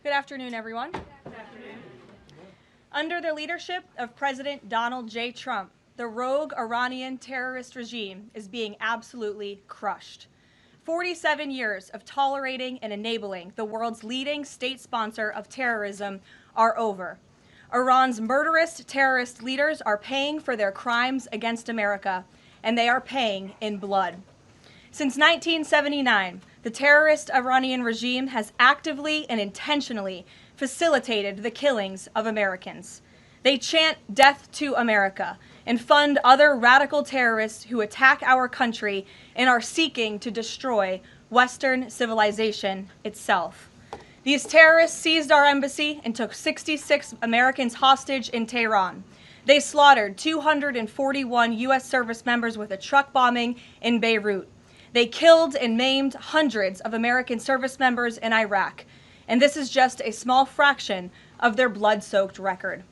Good afternoon, everyone. Good afternoon. Under the leadership of President Donald J. Trump, the rogue Iranian terrorist regime is being absolutely crushed. 47 years of tolerating and enabling the world's leading state sponsor of terrorism are over. Iran's murderous terrorist leaders are paying for their crimes against America, and they are paying in blood. Since 1979, the terrorist Iranian regime has actively and intentionally facilitated the killings of Americans. They chant "Death to America" and fund other radical terrorists who attack our country and are seeking to destroy Western civilization itself. These terrorists seized our embassy and took 66 Americans hostage in Tehran. They slaughtered 241 U.S. service members with a truck bombing in Beirut. They killed and maimed hundreds of American service members in Iraq. And this is just a small fraction of their blood-soaked record.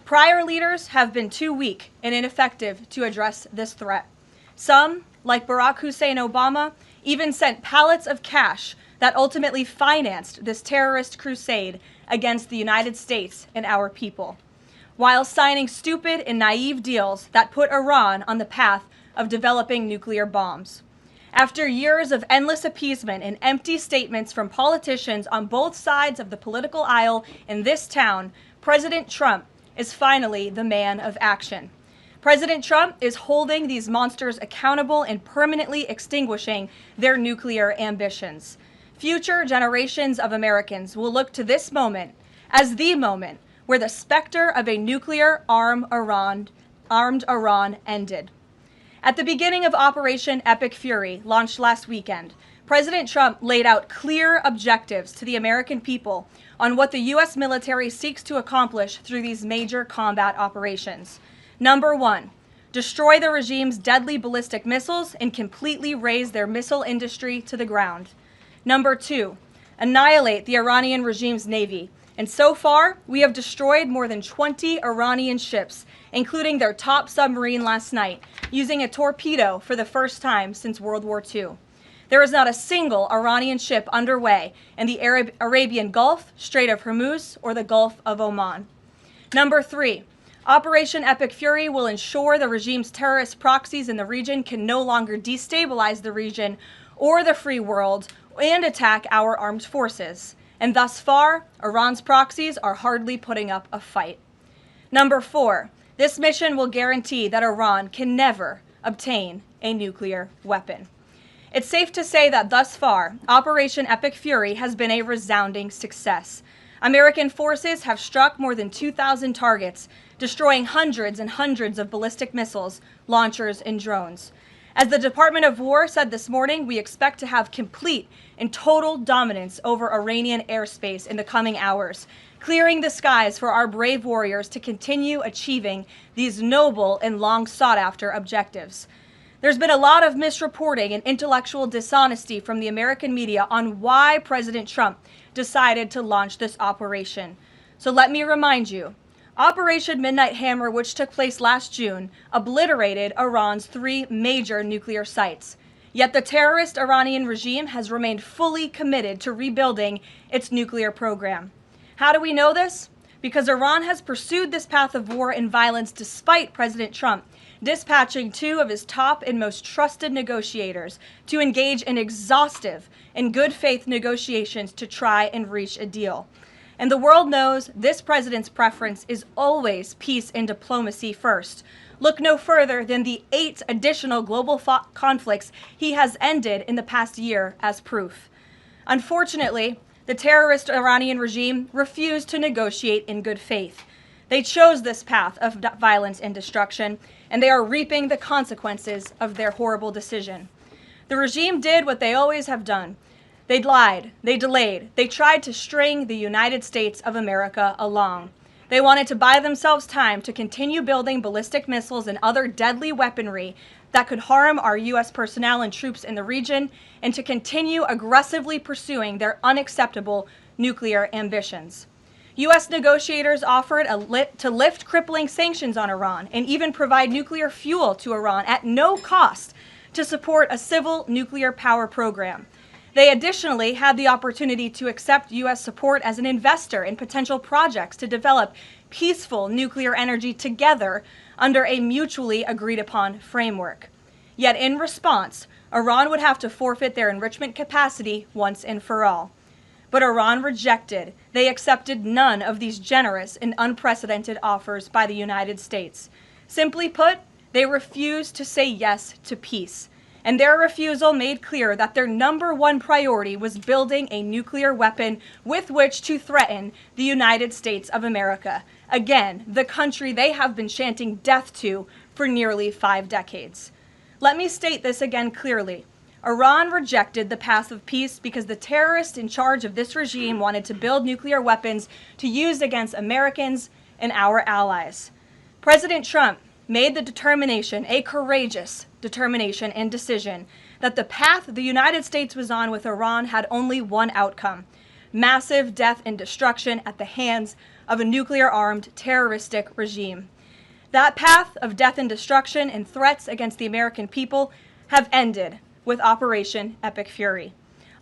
Prior leaders have been too weak and ineffective to address this threat. Some, like Barack Hussein Obama, even sent pallets of cash that ultimately financed this terrorist crusade against the United States and our people, while signing stupid and naive deals that put Iran on the path of developing nuclear bombs. After years of endless appeasement and empty statements from politicians on both sides of the political aisle in this town, President Trump is finally the man of action. President Trump is holding these monsters accountable and permanently extinguishing their nuclear ambitions. Future generations of Americans will look to this moment as the moment where the specter of a nuclear armed Iran ended. At the beginning of Operation Epic Fury, launched last weekend, President Trump laid out clear objectives to the American people on what the U.S. military seeks to accomplish through these major combat operations. Number one, destroy the regime's deadly ballistic missiles and completely raze their missile industry to the ground. Number two, annihilate the Iranian regime's navy. And so far, we have destroyed more than 20 Iranian ships, including their top submarine last night, using a torpedo for the first time since World War II. There is not a single Iranian ship underway in the Arabian Gulf, Strait of Hormuz, or the Gulf of Oman. Number three, Operation Epic Fury will ensure the regime's terrorist proxies in the region can no longer destabilize the region or the free world and attack our armed forces. And thus far, Iran's proxies are hardly putting up a fight. Number four, this mission will guarantee that Iran can never obtain a nuclear weapon. It's safe to say that thus far, Operation Epic Fury has been a resounding success. American forces have struck more than 2,000 targets, destroying hundreds and hundreds of ballistic missiles, launchers, and drones. As the Department of War said this morning, we expect to have complete and total dominance over Iranian airspace in the coming hours, clearing the skies for our brave warriors to continue achieving these noble and long sought-after objectives. There's been a lot of misreporting and intellectual dishonesty from the American media on why President Trump decided to launch this operation. So let me remind you, Operation Midnight Hammer, which took place last June, obliterated Iran's 3 major nuclear sites. Yet the terrorist Iranian regime has remained fully committed to rebuilding its nuclear program. How do we know this? Because Iran has pursued this path of war and violence despite President Trump dispatching 2 of his top and most trusted negotiators to engage in exhaustive and good faith negotiations to try and reach a deal. And the world knows this president's preference is always peace and diplomacy first. Look no further than the 8 additional global conflicts he has ended in the past year as proof. Unfortunately, the terrorist Iranian regime refused to negotiate in good faith. They chose this path of violence and destruction, and they are reaping the consequences of their horrible decision. The regime did what they always have done. They lied, they delayed, they tried to string the United States of America along. They wanted to buy themselves time to continue building ballistic missiles and other deadly weaponry that could harm our U.S. personnel and troops in the region, and to continue aggressively pursuing their unacceptable nuclear ambitions. U.S. negotiators offered to lift crippling sanctions on Iran and even provide nuclear fuel to Iran at no cost to support a civil nuclear power program. They additionally had the opportunity to accept U.S. support as an investor in potential projects to develop peaceful nuclear energy together under a mutually agreed upon framework. Yet in response, Iran would have to forfeit their enrichment capacity once and for all. But Iran rejected. They accepted none of these generous and unprecedented offers by the United States. Simply put, they refused to say yes to peace. And their refusal made clear that their number one priority was building a nuclear weapon with which to threaten the United States of America. Again, the country they have been chanting death to for nearly 5 decades. Let me state this again clearly. Iran rejected the path of peace because the terrorists in charge of this regime wanted to build nuclear weapons to use against Americans and our allies. President Trump made the determination, a courageous determination and decision, that the path the United States was on with Iran had only one outcome: massive death and destruction at the hands of a nuclear-armed terroristic regime. That path of death and destruction and threats against the American people have ended with Operation Epic Fury.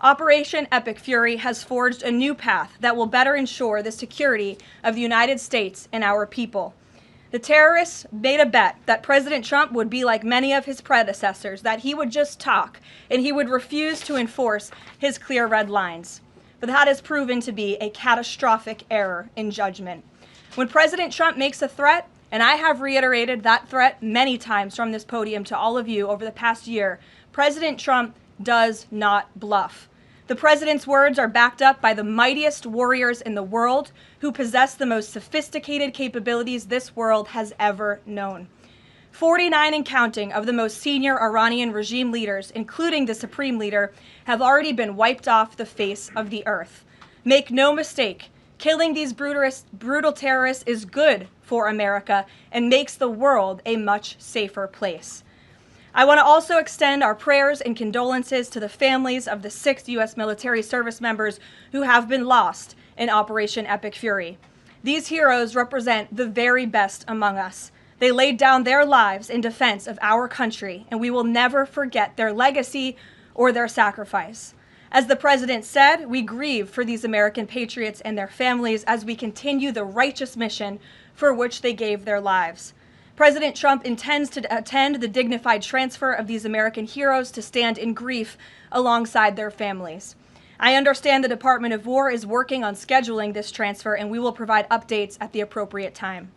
Operation Epic Fury has forged a new path that will better ensure the security of the United States and our people. The terrorists made a bet that President Trump would be like many of his predecessors, that he would just talk and he would refuse to enforce his clear red lines. But that has proven to be a catastrophic error in judgment. When President Trump makes a threat, and I have reiterated that threat many times from this podium to all of you over the past year, President Trump does not bluff. The president's words are backed up by the mightiest warriors in the world who possess the most sophisticated capabilities this world has ever known. 49 and counting of the most senior Iranian regime leaders, including the supreme leader, have already been wiped off the face of the earth. Make no mistake, killing these brutal terrorists is good for America and makes the world a much safer place. I want to also extend our prayers and condolences to the families of the 6 U.S. military service members who have been lost in Operation Epic Fury. These heroes represent the very best among us. They laid down their lives in defense of our country, and we will never forget their legacy or their sacrifice. As the president said, we grieve for these American patriots and their families as we continue the righteous mission for which they gave their lives. President Trump intends to attend the dignified transfer of these American heroes to stand in grief alongside their families. I understand the Department of War is working on scheduling this transfer, and we will provide updates at the appropriate time.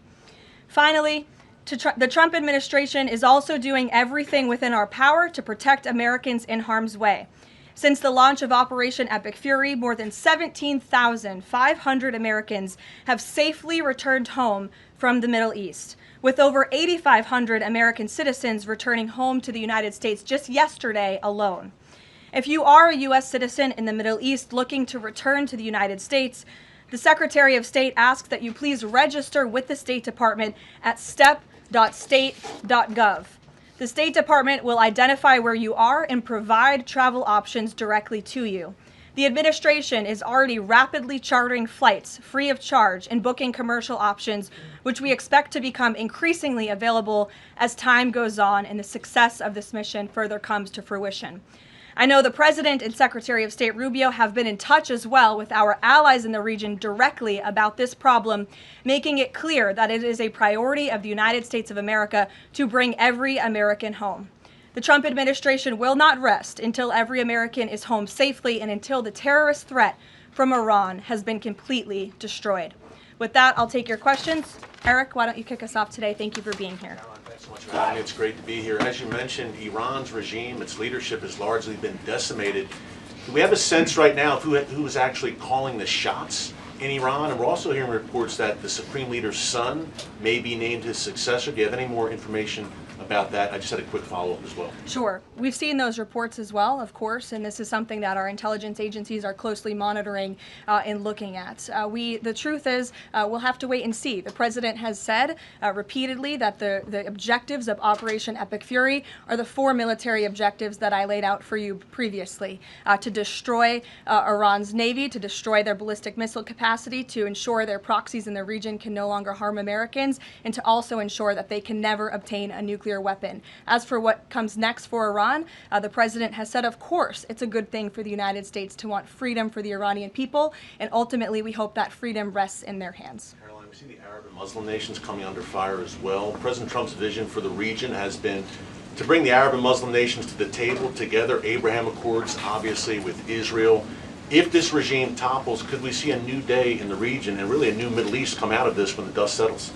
Finally, the Trump administration is also doing everything within our power to protect Americans in harm's way. Since the launch of Operation Epic Fury, more than 17,500 Americans have safely returned home from the Middle East, with over 8,500 American citizens returning home to the United States just yesterday alone. If you are a U.S. citizen in the Middle East looking to return to the United States, the Secretary of State asks that you please register with the State Department at step.state.gov. The State Department will identify where you are and provide travel options directly to you. The administration is already rapidly chartering flights free of charge and booking commercial options, which we expect to become increasingly available as time goes on and the success of this mission further comes to fruition. I know the President and Secretary of State Rubio have been in touch as well with our allies in the region directly about this problem, making it clear that it is a priority of the United States of America to bring every American home. The Trump administration will not rest until every American is home safely and until the terrorist threat from Iran has been completely destroyed. With that, I'll take your questions. Eric, why don't you kick us off today? Thank you for being here. Caroline, thanks so much for having me. It's great to be here. As you mentioned, Iran's regime, its leadership has largely been decimated. Do we have a sense right now of who is actually calling the shots in Iran? And we're also hearing reports that the Supreme Leader's son may be named his successor. Do you have any more information about that? I just had a quick follow-up as well. Sure. We've seen those reports as well, of course, and this is something that our intelligence agencies are closely monitoring and looking at. The truth is, we'll have to wait and see. The president has said repeatedly that the objectives of Operation Epic Fury are the 4 military objectives that I laid out for you previously: to destroy Iran's navy, to destroy their ballistic missile capacity, to ensure their proxies in the region can no longer harm Americans, and to also ensure that they can never obtain a nuclear nuclear weapon. As for what comes next for Iran, the president has said, of course, it's a good thing for the United States to want freedom for the Iranian people, and ultimately we hope that freedom rests in their hands. Karoline, we see the Arab and Muslim nations coming under fire as well. President Trump's vision for the region has been to bring the Arab and Muslim nations to the table together, Abraham Accords, obviously, with Israel. If this regime topples, could we see a new day in the region and really a new Middle East come out of this when the dust settles?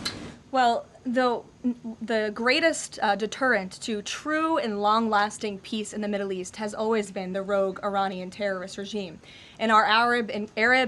Well, the greatest deterrent to true and long-lasting peace in the Middle East has always been the rogue Iranian terrorist regime. And our Arab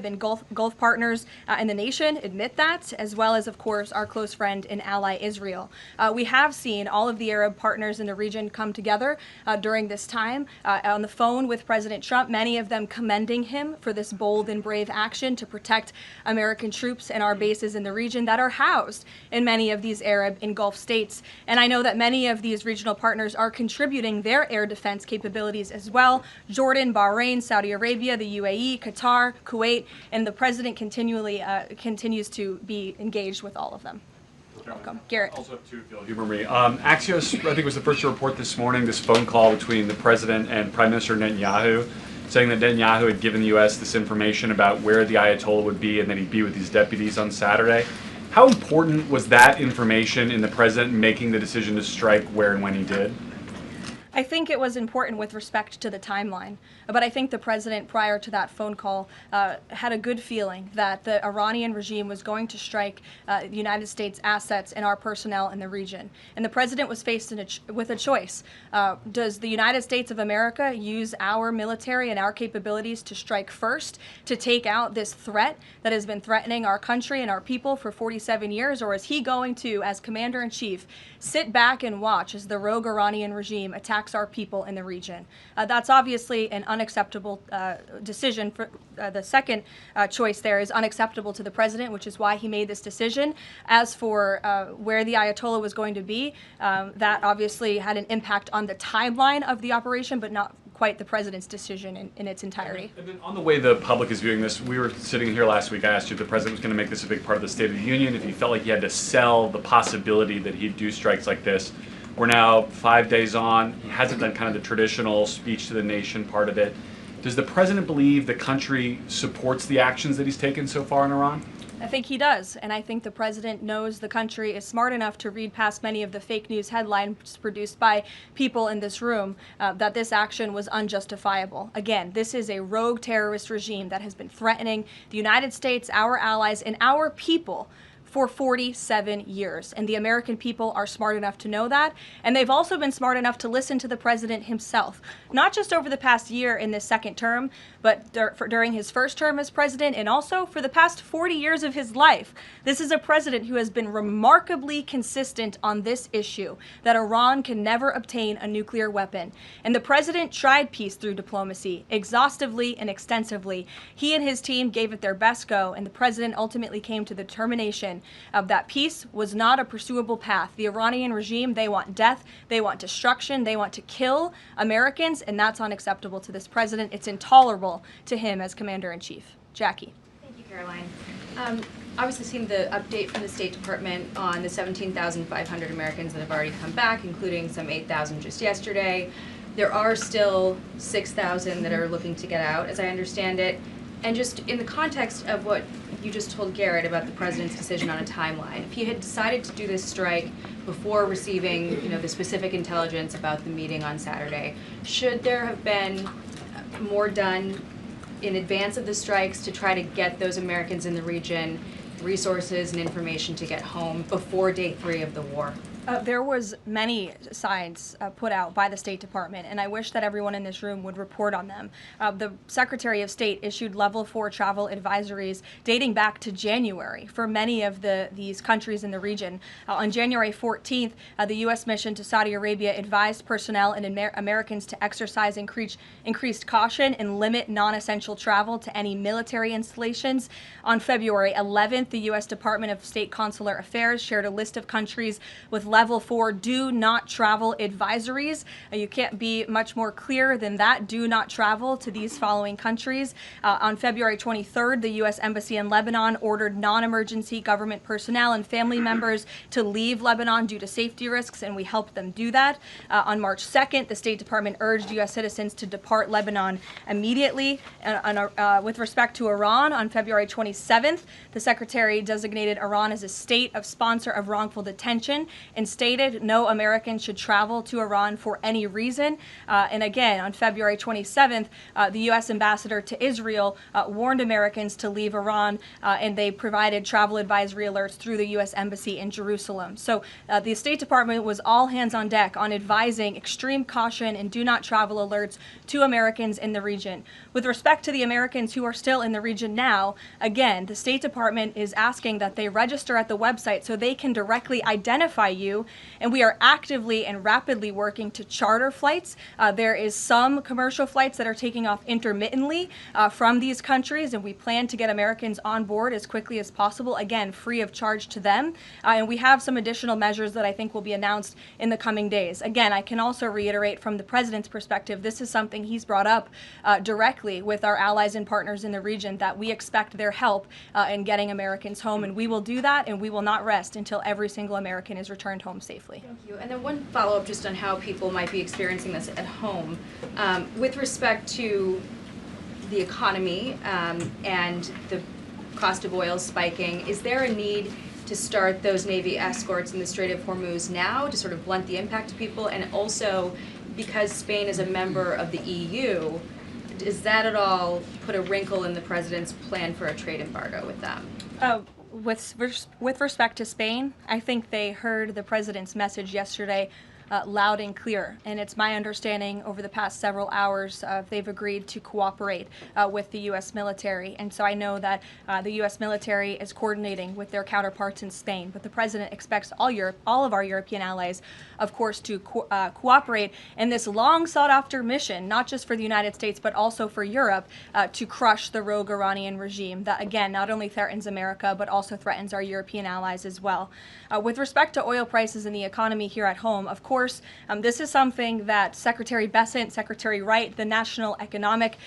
and Gulf partners in the nation admit that, as well as, of course, our close friend and ally Israel. We have seen all of the Arab partners in the region come together during this time on the phone with President Trump, many of them commending him for this bold and brave action to protect American troops and our bases in the region that are housed in many of these Arab and Gulf states. And I know that many of these regional partners are contributing their air defense capabilities as well. Jordan, Bahrain, Saudi Arabia, the UAE, Qatar, Kuwait, and the president continues to be engaged with all of them. Welcome. Garrett. Also have two, if you'll humor me. Axios, I think, was the first to report this morning this phone call between the president and Prime Minister Netanyahu, saying that Netanyahu had given the U.S. this information about where the Ayatollah would be and that he'd be with these deputies on Saturday. How important was that information in the president making the decision to strike where and when he did? I think it was important with respect to the timeline, but I think the president, prior to that phone call, had a good feeling that the Iranian regime was going to strike the United States assets and our personnel in the region. And the president was faced with a choice. Does the United States of America use our military and our capabilities to strike first, to take out this threat that has been threatening our country and our people for 47 years, or is he going to, as commander-in-chief, sit back and watch as the rogue Iranian regime attacks our people in the region? That's obviously an unacceptable decision. For the second choice there is unacceptable to the president, which is why he made this decision. As for where the Ayatollah was going to be, that obviously had an impact on the timeline of the operation, but not quite the president's decision in its entirety. And then on the way the public is viewing this, we were sitting here last week, I asked you if the president was going to make this a big part of the State of the Union, if he felt like he had to sell the possibility that he'd do strikes like this. We're now 5 days on. He hasn't done kind of the traditional speech to the nation part of it. Does the president believe the country supports the actions that he's taken so far in Iran? I think he does, and I think the president knows the country is smart enough to read past many of the fake news headlines produced by people in this room that this action was unjustifiable. Again, this is a rogue terrorist regime that has been threatening the United States, our allies, and our people for 47 years. And the American people are smart enough to know that. And they've also been smart enough to listen to the president himself, not just over the past year in this second term, but during his first term as president, and also for the past 40 years of his life. This is a president who has been remarkably consistent on this issue, that Iran can never obtain a nuclear weapon. And the president tried peace through diplomacy, exhaustively and extensively. He and his team gave it their best go, and the president ultimately came to the determination of that peace was not a pursuable path. The Iranian regime, they want death, they want destruction, they want to kill Americans, and that's unacceptable to this president. It's intolerable to him as commander-in-chief. Jackie. Thank you, Caroline. Obviously seen the update from the State Department on the 17,500 Americans that have already come back, including some 8,000 just yesterday. There are still 6,000 that are looking to get out, as I understand it. And just in the context of what you just told Garrett about the president's decision on a timeline, if he had decided to do this strike before receiving, the specific intelligence about the meeting on Saturday, should there have been more done in advance of the strikes to try to get those Americans in the region resources and information to get home before day 3 of the war? There was many signs put out by the State Department, and I wish that everyone in this room would report on them. The Secretary of State issued level 4 travel advisories dating back to January for many of these countries in the region. On January 14th, the U.S. mission to Saudi Arabia advised personnel and Americans to exercise increased caution and limit non-essential travel to any military installations. On February 11th, the U.S. Department of State Consular Affairs shared a list of countries with level 4 do not travel advisories. You can't be much more clear than that. Do not travel to these following countries. On February 23rd, the U.S. Embassy in Lebanon ordered non-emergency government personnel and family members to leave Lebanon due to safety risks, and we helped them do that. On March 2nd, the State Department urged U.S. citizens to depart Lebanon immediately. With respect to Iran, on February 27th, the Secretary designated Iran as a state of sponsor of wrongful detention and stated no American should travel to Iran for any reason. And again, on February 27th, the U.S. ambassador to Israel warned Americans to leave Iran, and they provided travel advisory alerts through the U.S. Embassy in Jerusalem. So the State Department was all hands on deck on advising extreme caution and do not travel alerts to Americans in the region. With respect to the Americans who are still in the region now, again, the State Department is asking that they register at the website so they can directly identify you, and we are actively and rapidly working to charter flights. There is some commercial flights that are taking off intermittently from these countries, and we plan to get Americans on board as quickly as possible, again, free of charge to them. And we have some additional measures that I think will be announced in the coming days. Again, I can also reiterate from the President's perspective, this is something he's brought up directly with our allies and partners in the region, that we expect their help in getting Americans home, and we will do that, and we will not rest until every single American is returned home safely. Thank you. And then one follow-up just on how people might be experiencing this at home. With respect to the economy and the cost of oil spiking, is there a need to start those Navy escorts in the Strait of Hormuz now to sort of blunt the impact to people? And also, because Spain is a member of the EU, does that at all put a wrinkle in the President's plan for a trade embargo with them? With respect to Spain, I think they heard the President's message yesterday loud and clear. And it's my understanding over the past several hours they've agreed to cooperate with the U.S. military. And so I know that the U.S. military is coordinating with their counterparts in Spain. But the President expects all of our European allies, of course, to cooperate in this long sought after mission, not just for the United States, but also for Europe, to crush the rogue Iranian regime that, again, not only threatens America, but also threatens our European allies as well. With respect to oil prices and the economy here at home, of course, this is something that Secretary Bessent, Secretary Wright, the National Economic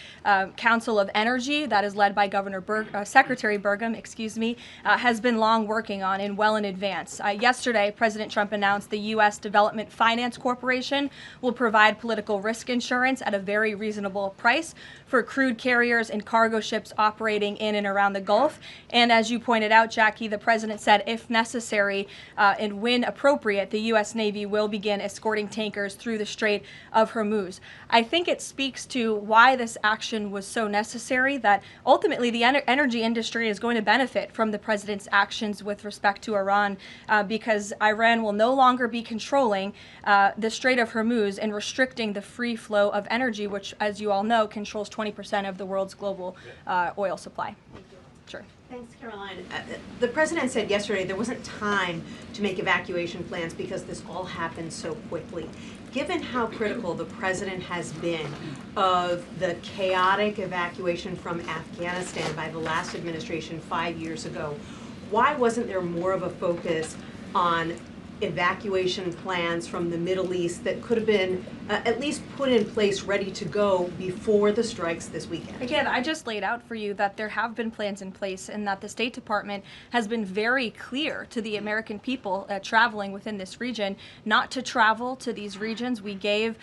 Council of Energy, that is led by Secretary Burgum, has been long working on and well in advance. Yesterday, President Trump announced the U.S. Development Finance Corporation will provide political risk insurance at a very reasonable price for crude carriers and cargo ships operating in and around the Gulf. And as you pointed out, Jackie, the President said if necessary and when appropriate, the U.S. Navy will begin escorting tankers through the Strait of Hormuz. I think it speaks to why this action was so necessary, that ultimately the energy industry is going to benefit from the President's actions with respect to Iran, because Iran will no longer be controlling the Strait of Hormuz and restricting the free flow of energy, which, as you all know, controls 20% of the world's global oil supply. Thank you. Sure. Thanks, Karoline. The President said yesterday there wasn't time to make evacuation plans because this all happened so quickly. Given how critical the President has been of the chaotic evacuation from Afghanistan by the last administration 5 years ago, why wasn't there more of a focus on evacuation plans from the Middle East that could have been at least put in place, ready to go before the strikes this weekend? Again, I just laid out for you that there have been plans in place and that the State Department has been very clear to the American people traveling within this region not to travel to these regions. We gave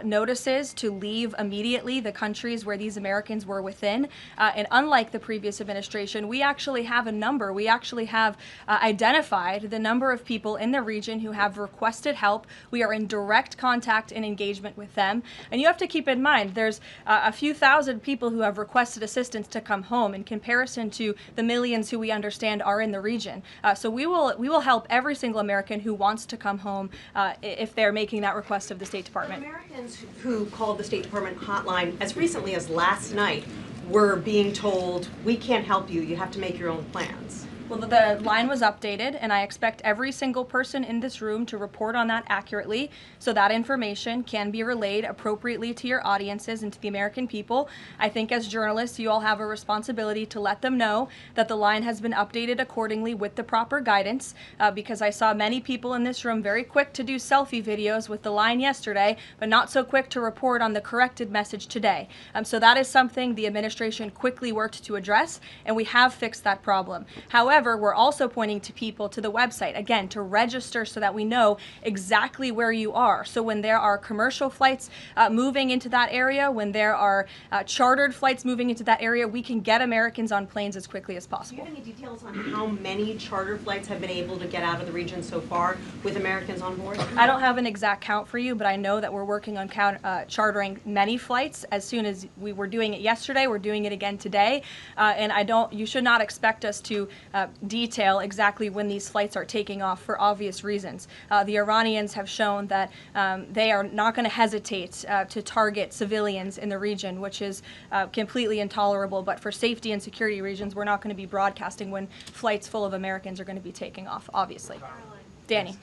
notices to leave immediately the countries where these Americans were within. And unlike the previous administration, we actually have a number. We actually have identified the number of people in the region who have requested help. We are in direct contact and engagement with them. And you have to keep in mind, there's a few thousand people who have requested assistance to come home in comparison to the millions who we understand are in the region. So we will help every single American who wants to come home if they're making that request of the State Department. Americans who called the State Department hotline as recently as last night were being told, we can't help you, you have to make your own plans. Well, the line was updated, and I expect every single person in this room to report on that accurately, so that information can be relayed appropriately to your audiences and to the American people. I think as journalists, you all have a responsibility to let them know that the line has been updated accordingly with the proper guidance, because I saw many people in this room very quick to do selfie videos with the line yesterday, but not so quick to report on the corrected message today. So that is something the administration quickly worked to address, and we have fixed that problem. However, we're also pointing to people to the website, again, to register so that we know exactly where you are. So when there are commercial flights moving into that area, when there are chartered flights moving into that area, we can get Americans on planes as quickly as Do you possible. have any details on how many charter flights have been able to get out of the region so far with Americans on board? I don't have an exact count for you, but I know that we're working on chartering many flights. As soon as we were doing it yesterday, we're doing it again today. And you should not expect us to detail exactly when these flights are taking off for obvious reasons. The Iranians have shown that they are not going to hesitate to target civilians in the region, which is completely intolerable. But for safety and security reasons, we're not going to be broadcasting when flights full of Americans are going to be taking off, obviously. Danny.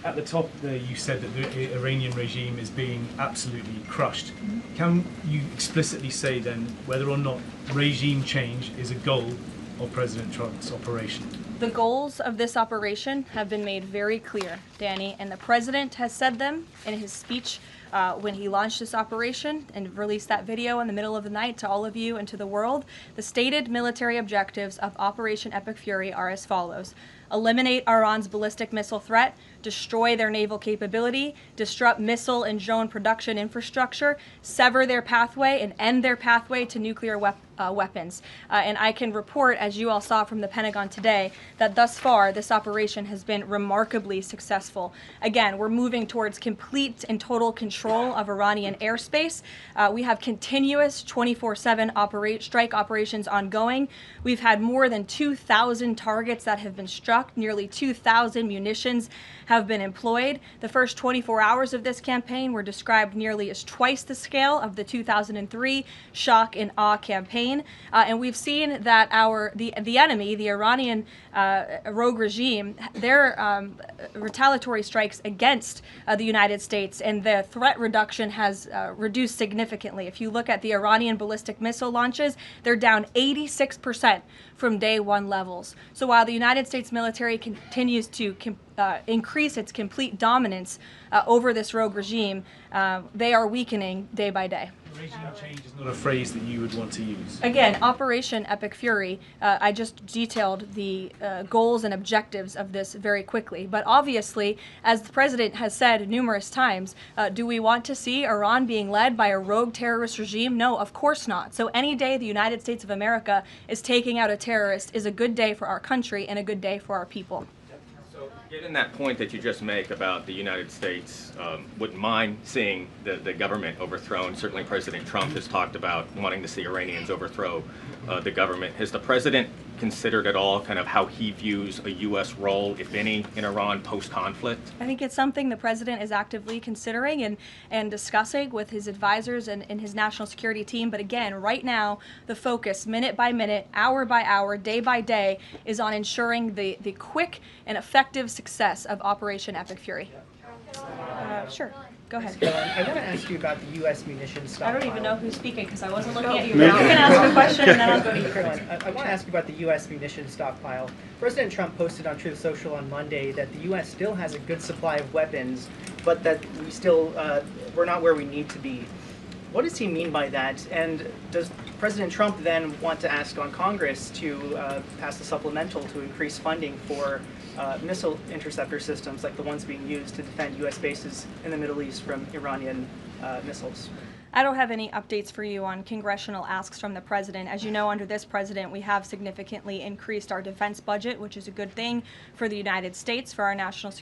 At the top there, you said that the Iranian regime is being absolutely crushed. Can you explicitly say then whether or not regime change is a goal of President Trump's operation? The goals of this operation have been made very clear, Danny, and the president has said them in his speech when he launched this operation and released that video in the middle of the night to all of you and to the world. The stated military objectives of Operation Epic Fury are as follows: eliminate Iran's ballistic missile threat, destroy their naval capability, disrupt missile and drone production infrastructure, sever their pathway, and end their pathway to nuclear weapons. And I can report, as you all saw from the Pentagon today, that thus far this operation has been remarkably successful. Again, we're moving towards complete and total control of Iranian airspace. We have continuous 24/7 strike operations ongoing. We've had more than 2,000 targets that have been struck. Nearly 2,000 munitions have been employed. The first 24 hours of this campaign were described nearly as twice the scale of the 2003 shock and awe campaign. And we've seen that the enemy, the Iranian rogue regime, their retaliatory strikes against the United States and the threat reduction has reduced significantly. If you look at the Iranian ballistic missile launches, they're down 86% from day one levels. So while the United States military continues to increase its complete dominance over this rogue regime, they are weakening day by day. Regime change is not a phrase that you would want to use. Again, Operation Epic Fury, I just detailed the goals and objectives of this very quickly. But obviously, as the president has said numerous times, do we want to see Iran being led by a rogue terrorist regime? No, of course not. So any day the United States of America is taking out a terrorist is a good day for our country and a good day for our people. Given that point that you just make about the United States wouldn't mind seeing the government overthrown, certainly President Trump has talked about wanting to see Iranians overthrow the government. Has the president considered at all kind of how he views a U.S. role, if any, in Iran post-conflict? I think it's something the president is actively considering and discussing with his advisors and his national security team. But again, right now, the focus, minute by minute, hour by hour, day by day, is on ensuring the quick and effective success of Operation Epic Fury. Sure. Go ahead. I want to ask you about the U.S. munitions stockpile. I don't even know who's speaking because I wasn't looking at you. You can ask a question and then I'll go to you. Caroline, I want to ask you about the U.S. munitions stockpile. President Trump posted on Truth Social on Monday that the U.S. still has a good supply of weapons, but that we're not where we need to be. What does he mean by that? And does President Trump then want to ask on Congress to pass a supplemental to increase funding for missile interceptor systems like the ones being used to defend U.S. bases in the Middle East from Iranian missiles? I don't have any updates for you on congressional asks from the president. As you know, under this president, we have significantly increased our defense budget, which is a good thing for the United States, for our national security.